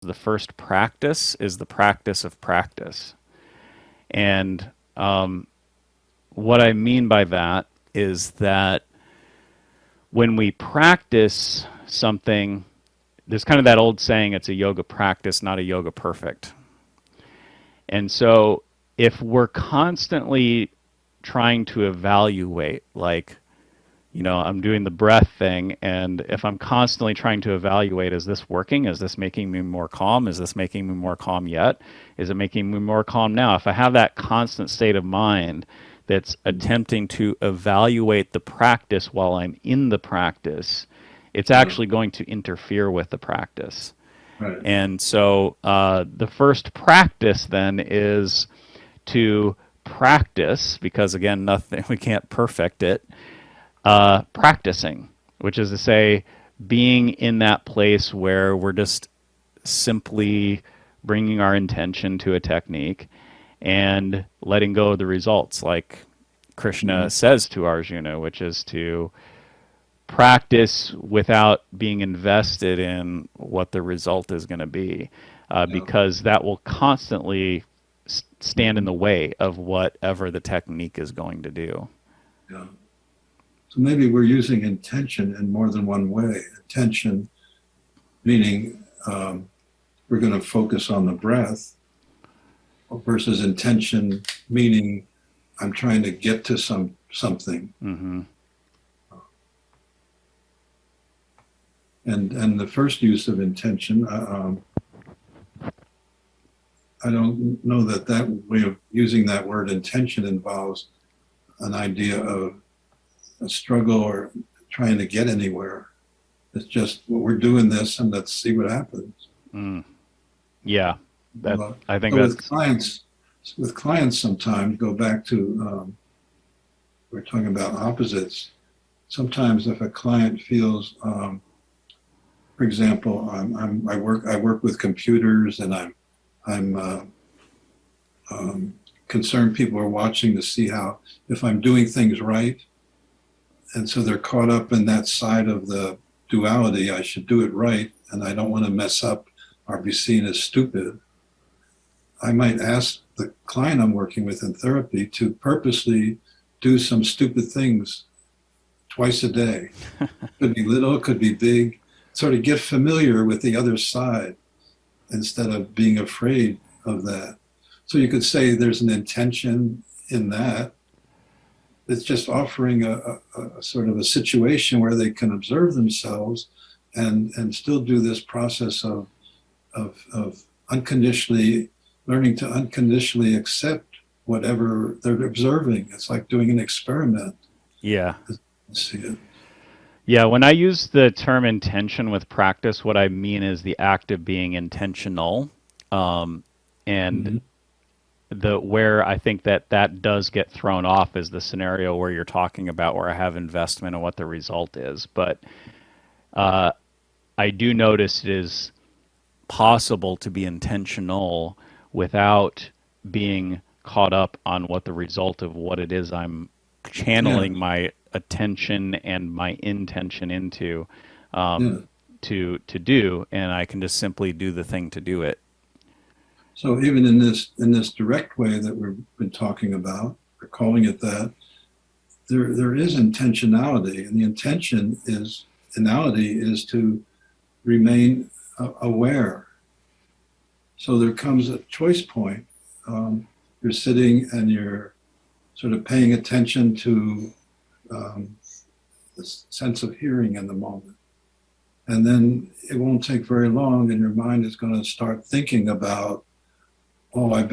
the first practice is the practice of practice. And what I mean by that is that when we practice something, there's kind of that old saying, it's a yoga practice, not a yoga perfect. And so if we're constantly trying to evaluate, like, I'm doing the breath thing, and if I'm constantly trying to evaluate, is this working? Is this making me more calm? Is this making me more calm yet? Is it making me more calm now? If I have that constant state of mind that's attempting to evaluate the practice while I'm in the practice, it's Yeah. actually going to interfere with the practice. Right. And so the first practice then is to practice, because again, nothing, we can't perfect it, practicing, which is to say, being in that place where we're just simply bringing our intention to a technique and letting go of the results, like Krishna Mhm. says to Arjuna, which is to practice without being invested in what the result is going to be, Yeah. because that will constantly stand in Mhm. the way of whatever the technique is going to do. Yeah. So maybe we're using intention in more than one way. Intention meaning we're going to focus on the breath versus intention meaning I'm trying to get to something. Mm-hmm. And the first use of intention, I don't know that that way of using that word intention involves an idea of a struggle or trying to get anywhere. It's just, well, we're doing this and let's see what happens. Mm. Yeah, that Well, I think so that's with clients, sometimes go back to we're talking about opposites. Sometimes if a client feels, for example, I work with computers and I'm concerned people are watching to see how if I'm doing things right, and so they're caught up in that side of the duality. I should do it right, and I don't want to mess up or be seen as stupid. I might ask the client I'm working with in therapy to purposely do some stupid things twice a day. Could be little, it could be big. Sort of get familiar with the other side instead of being afraid of that. So you could say there's an intention in that. It's just offering a sort of a situation where they can observe themselves and still do this process of unconditionally learning to unconditionally accept whatever they're observing. It's like doing an experiment. yeah. See it. Yeah, when I use the term intention with practice, what I mean is the act of being intentional. And Mm-hmm. the where I think that does get thrown off is the scenario where you're talking about where I have investment and what the result is. But I do notice it is possible to be intentional without being caught up on what the result of what it is I'm Yeah, channeling my attention and my intention into, yeah. to do, and I can just simply do the thing to do it. So even in this direct way that we've been talking about, or calling it that, there is intentionality, and the intentionality is to remain aware. So there comes a choice point. You're sitting and you're sort of paying attention to um, the sense of hearing in the moment. And then it won't take very long, and your mind is going to start thinking about, oh, I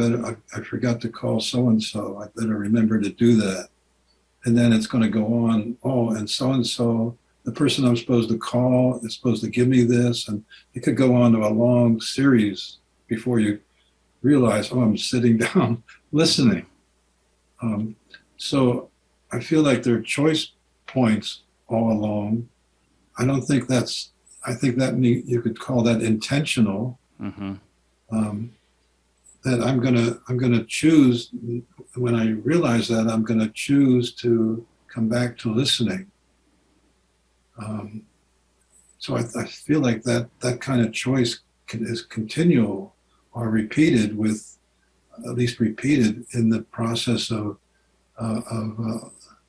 forgot to call so and so. I better remember to do that. And then it's going to go on, oh, and so, the person I'm supposed to call is supposed to give me this. And it could go on to a long series before you realize, oh, I'm sitting down listening. Um, so I feel like there are choice points all along. I don't think that's, I think that you could call that intentional. Hmm. Um, that I'm gonna choose when I realize that I'm gonna choose to come back to listening. Um, so I feel like that kind of choice is continual or repeated with, at least repeated in the process of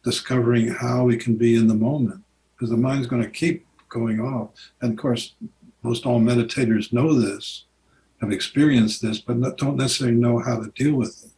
discovering how we can be in the moment, because the mind's going to keep going off. And of course, most all meditators know this, have experienced this, but don't necessarily know how to deal with it.